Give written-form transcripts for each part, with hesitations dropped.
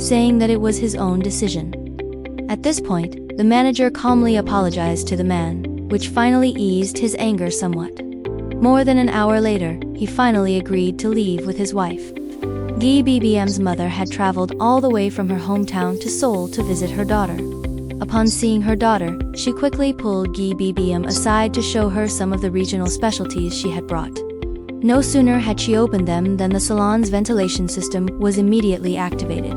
saying that it was his own decision. At this point, the manager calmly apologized to the man, which finally eased his anger somewhat. More than an hour later, he finally agreed to leave with his wife. Gi BBM's mother had traveled all the way from her hometown to Seoul to visit her daughter. Upon seeing her daughter, she quickly pulled Gi BBM aside to show her some of the regional specialties she had brought. No sooner had she opened them than the salon's ventilation system was immediately activated.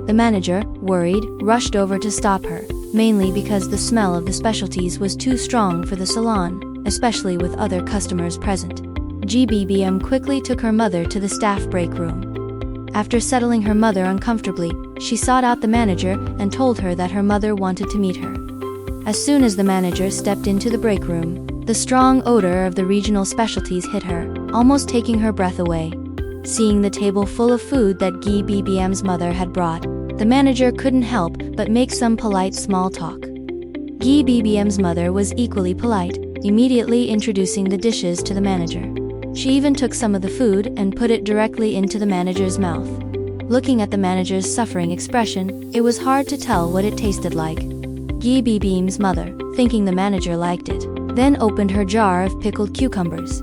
The manager, worried, rushed over to stop her, mainly because the smell of the specialties was too strong for the salon, especially with other customers present. Gi BBM quickly took her mother to the staff break room. After settling her mother uncomfortably, she sought out the manager and told her that her mother wanted to meet her. As soon as the manager stepped into the break room, the strong odor of the regional specialties hit her, almost taking her breath away. Seeing the table full of food that Gi BBM's mother had brought, the manager couldn't help but make some polite small talk. Gi BBM's mother was equally polite, immediately introducing the dishes to the manager. She even took some of the food and put it directly into the manager's mouth. Looking at the manager's suffering expression, it was hard to tell what it tasted like. Gi BBM's mother, thinking the manager liked it, then opened her jar of pickled cucumbers.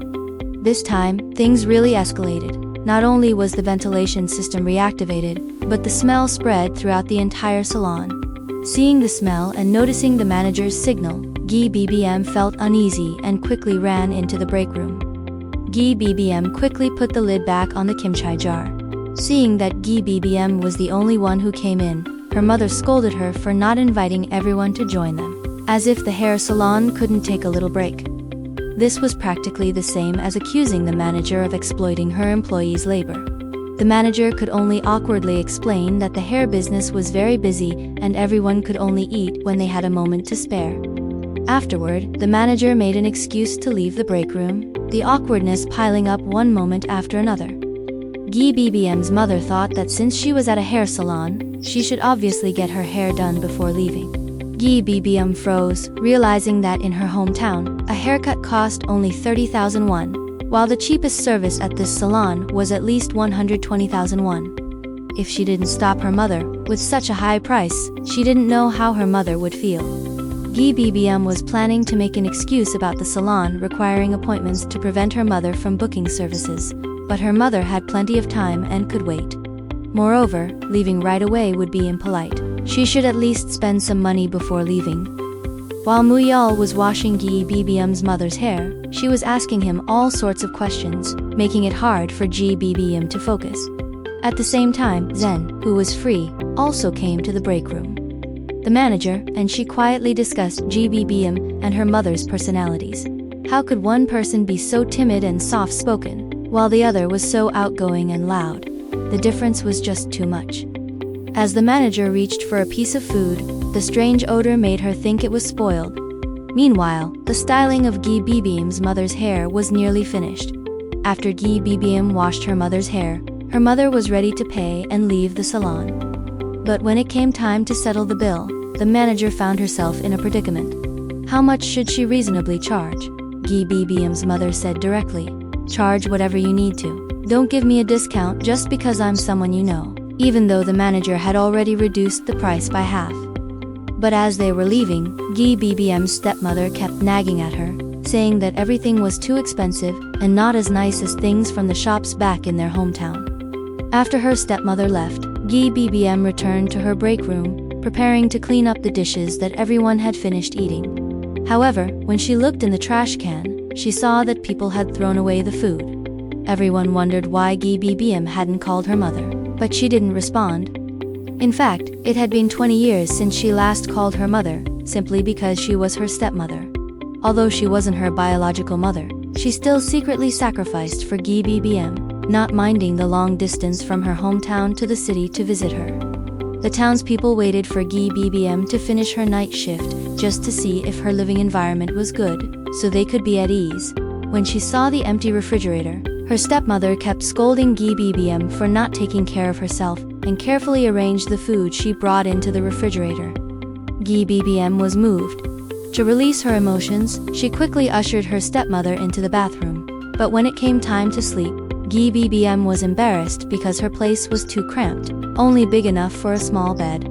This time, things really escalated. Not only was the ventilation system reactivated, but the smell spread throughout the entire salon. Seeing the smell and noticing the manager's signal, Gi BBM felt uneasy and quickly ran into the break room. Gi BBM quickly put the lid back on the kimchi jar. Seeing that Gi BBM was the only one who came in, her mother scolded her for not inviting everyone to join them, as if the hair salon couldn't take a little break. This was practically the same as accusing the manager of exploiting her employees' labor. The manager could only awkwardly explain that the hair business was very busy and everyone could only eat when they had a moment to spare. Afterward, the manager made an excuse to leave the break room, the awkwardness piling up one moment after another. Gi BBM's mother thought that since she was at a hair salon, she should obviously get her hair done before leaving. Gi BBM froze, realizing that in her hometown, a haircut cost only 30,000 won, while the cheapest service at this salon was at least 120,000 won. If she didn't stop her mother, with such a high price, she didn't know how her mother would feel. Gi BBM was planning to make an excuse about the salon requiring appointments to prevent her mother from booking services, but her mother had plenty of time and could wait. Moreover, leaving right away would be impolite. She should at least spend some money before leaving. While Muyal was washing Gi BBM's mother's hair, she was asking him all sorts of questions, making it hard for Gi BBM to focus. At the same time, Zen, who was free, also came to the break room. The manager and she quietly discussed Gi BBM and her mother's personalities. How could one person be so timid and soft-spoken, while the other was so outgoing and loud? The difference was just too much. As the manager reached for a piece of food, the strange odor made her think it was spoiled. Meanwhile, the styling of Gi BBM's mother's hair was nearly finished. After Gi BBM washed her mother's hair, her mother was ready to pay and leave the salon. But when it came time to settle the bill, the manager found herself in a predicament. How much should she reasonably charge? Gi BBM's mother said directly. Charge whatever you need to. Don't give me a discount just because I'm someone you know, even though the manager had already reduced the price by half. But as they were leaving, Gi BBM's stepmother kept nagging at her, saying that everything was too expensive and not as nice as things from the shops back in their hometown. After her stepmother left, Gi BBM returned to her break room, preparing to clean up the dishes that everyone had finished eating. However, when she looked in the trash can, she saw that people had thrown away the food. Everyone wondered why Gi BBM hadn't called her mother, but she didn't respond. In fact, it had been 20 years since she last called her mother, simply because she was her stepmother. Although she wasn't her biological mother, she still secretly sacrificed for Gi BBM, not minding the long distance from her hometown to the city to visit her. The townspeople waited for Gi BBM to finish her night shift just to see if her living environment was good, so they could be at ease. When she saw the empty refrigerator, her stepmother kept scolding Gi BBM for not taking care of herself and carefully arranged the food she brought into the refrigerator. Gi BBM was moved. To release her emotions, she quickly ushered her stepmother into the bathroom. But when it came time to sleep, Gi BBM was embarrassed because her place was too cramped, only big enough for a small bed.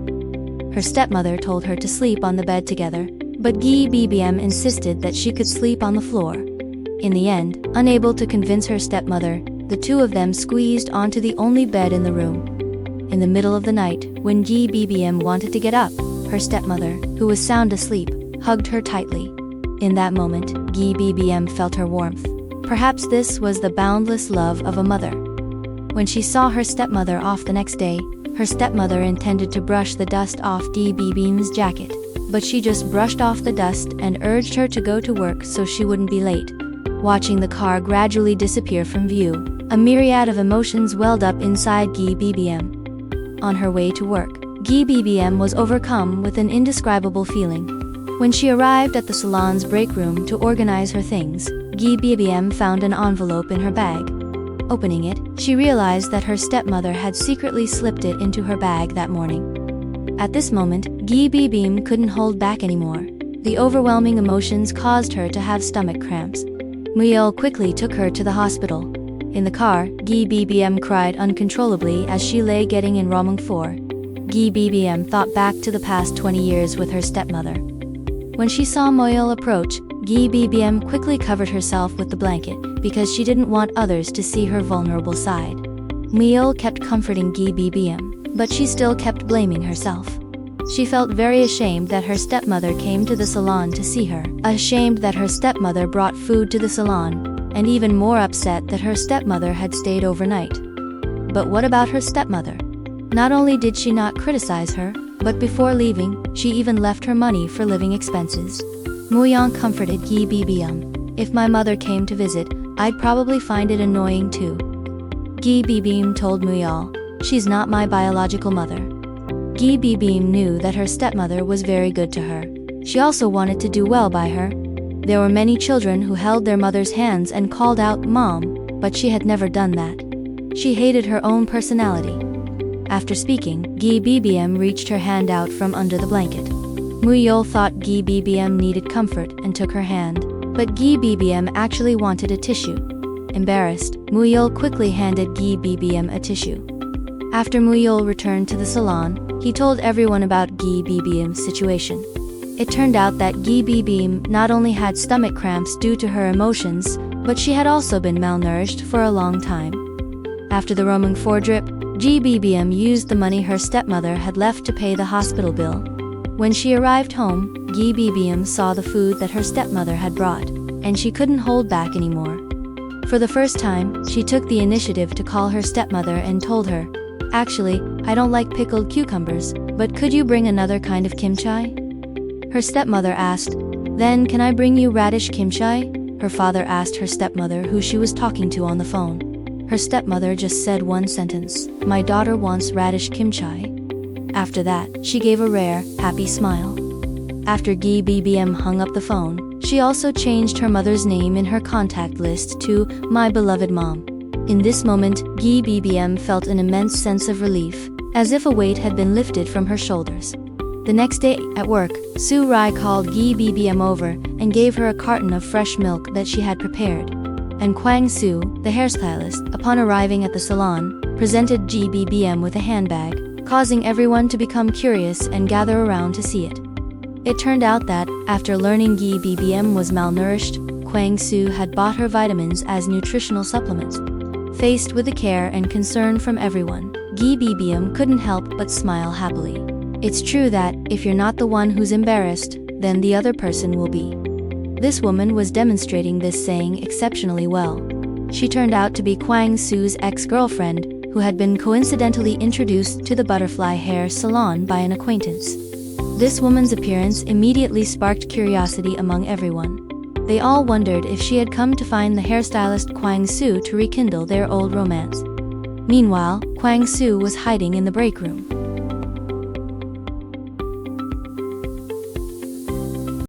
Her stepmother told her to sleep on the bed together, but Gi BBM insisted that she could sleep on the floor. In the end, unable to convince her stepmother, the two of them squeezed onto the only bed in the room. In the middle of the night, when Gi BBM wanted to get up, her stepmother, who was sound asleep, hugged her tightly. In that moment, Gi BBM felt her warmth. Perhaps this was the boundless love of a mother. When she saw her stepmother off the next day, her stepmother intended to brush the dust off Gi BBM's jacket, but she just brushed off the dust and urged her to go to work so she wouldn't be late. Watching the car gradually disappear from view, a myriad of emotions welled up inside Gi BBM. On her way to work, Gi BBM was overcome with an indescribable feeling. When she arrived at the salon's break room to organize her things, Gi BBM found an envelope in her bag. Opening it, she realized that her stepmother had secretly slipped it into her bag that morning. At this moment, Gi BBM couldn't hold back anymore. The overwhelming emotions caused her to have stomach cramps. Muyol quickly took her to the hospital. In the car, Gi BBM cried uncontrollably as she lay getting in Romang 4. Gi BBM thought back to the past 20 years with her stepmother. When she saw Muyol approach, Gi BBM quickly covered herself with the blanket because she didn't want others to see her vulnerable side. Muyol kept comforting Gi BBM, but she still kept blaming herself. She felt very ashamed that her stepmother came to the salon to see her, ashamed that her stepmother brought food to the salon, and even more upset that her stepmother had stayed overnight. But what about her stepmother? Not only did she not criticize her, but before leaving, she even left her money for living expenses. Muyong comforted Gi BBM. If my mother came to visit, I'd probably find it annoying too. Gi BBM told Muyol, she's not my biological mother. Gi BBM knew that her stepmother was very good to her. She also wanted to do well by her. There were many children who held their mother's hands and called out, "Mom," but she had never done that. She hated her own personality. After speaking, Gi BBM reached her hand out from under the blanket. Muyol thought Gi BBM needed comfort and took her hand, but Gi BBM actually wanted a tissue. Embarrassed, Muyol quickly handed Gi BBM a tissue. After Muyol returned to the salon, he told everyone about Gi BBM's situation. It turned out that Gi BBM not only had stomach cramps due to her emotions, but she had also been malnourished for a long time. After the Romang 4 drip, Gi BBM used the money her stepmother had left to pay the hospital bill. When she arrived home, Gi BBM saw the food that her stepmother had brought, and she couldn't hold back anymore. For the first time, she took the initiative to call her stepmother and told her, "Actually, I don't like pickled cucumbers, but could you bring another kind of kimchi?" Her stepmother asked, "Then can I bring you radish kimchi?" Her father asked her stepmother who she was talking to on the phone. Her stepmother just said one sentence, "My daughter wants radish kimchi." After that, she gave a rare, happy smile. After Gi BBM hung up the phone, she also changed her mother's name in her contact list to "My Beloved Mom." In this moment, Gi BBM felt an immense sense of relief, as if a weight had been lifted from her shoulders. The next day, at work, Su Rai called Gi BBM over and gave her a carton of fresh milk that she had prepared. And Kwang Su, the hairstylist, upon arriving at the salon, presented Gi BBM with a handbag, causing everyone to become curious and gather around to see it. It turned out that, after learning Gi BBM was malnourished, Kwang Su had bought her vitamins as nutritional supplements. Faced with the care and concern from everyone, Gi BBM couldn't help but smile happily. It's true that, if you're not the one who's embarrassed, then the other person will be. This woman was demonstrating this saying exceptionally well. She turned out to be Kwang Su's ex-girlfriend, who had been coincidentally introduced to the butterfly hair salon by an acquaintance. This woman's appearance immediately sparked curiosity among everyone. They all wondered if she had come to find the hairstylist Kwang Su to rekindle their old romance. Meanwhile, Kwang Su was hiding in the break room.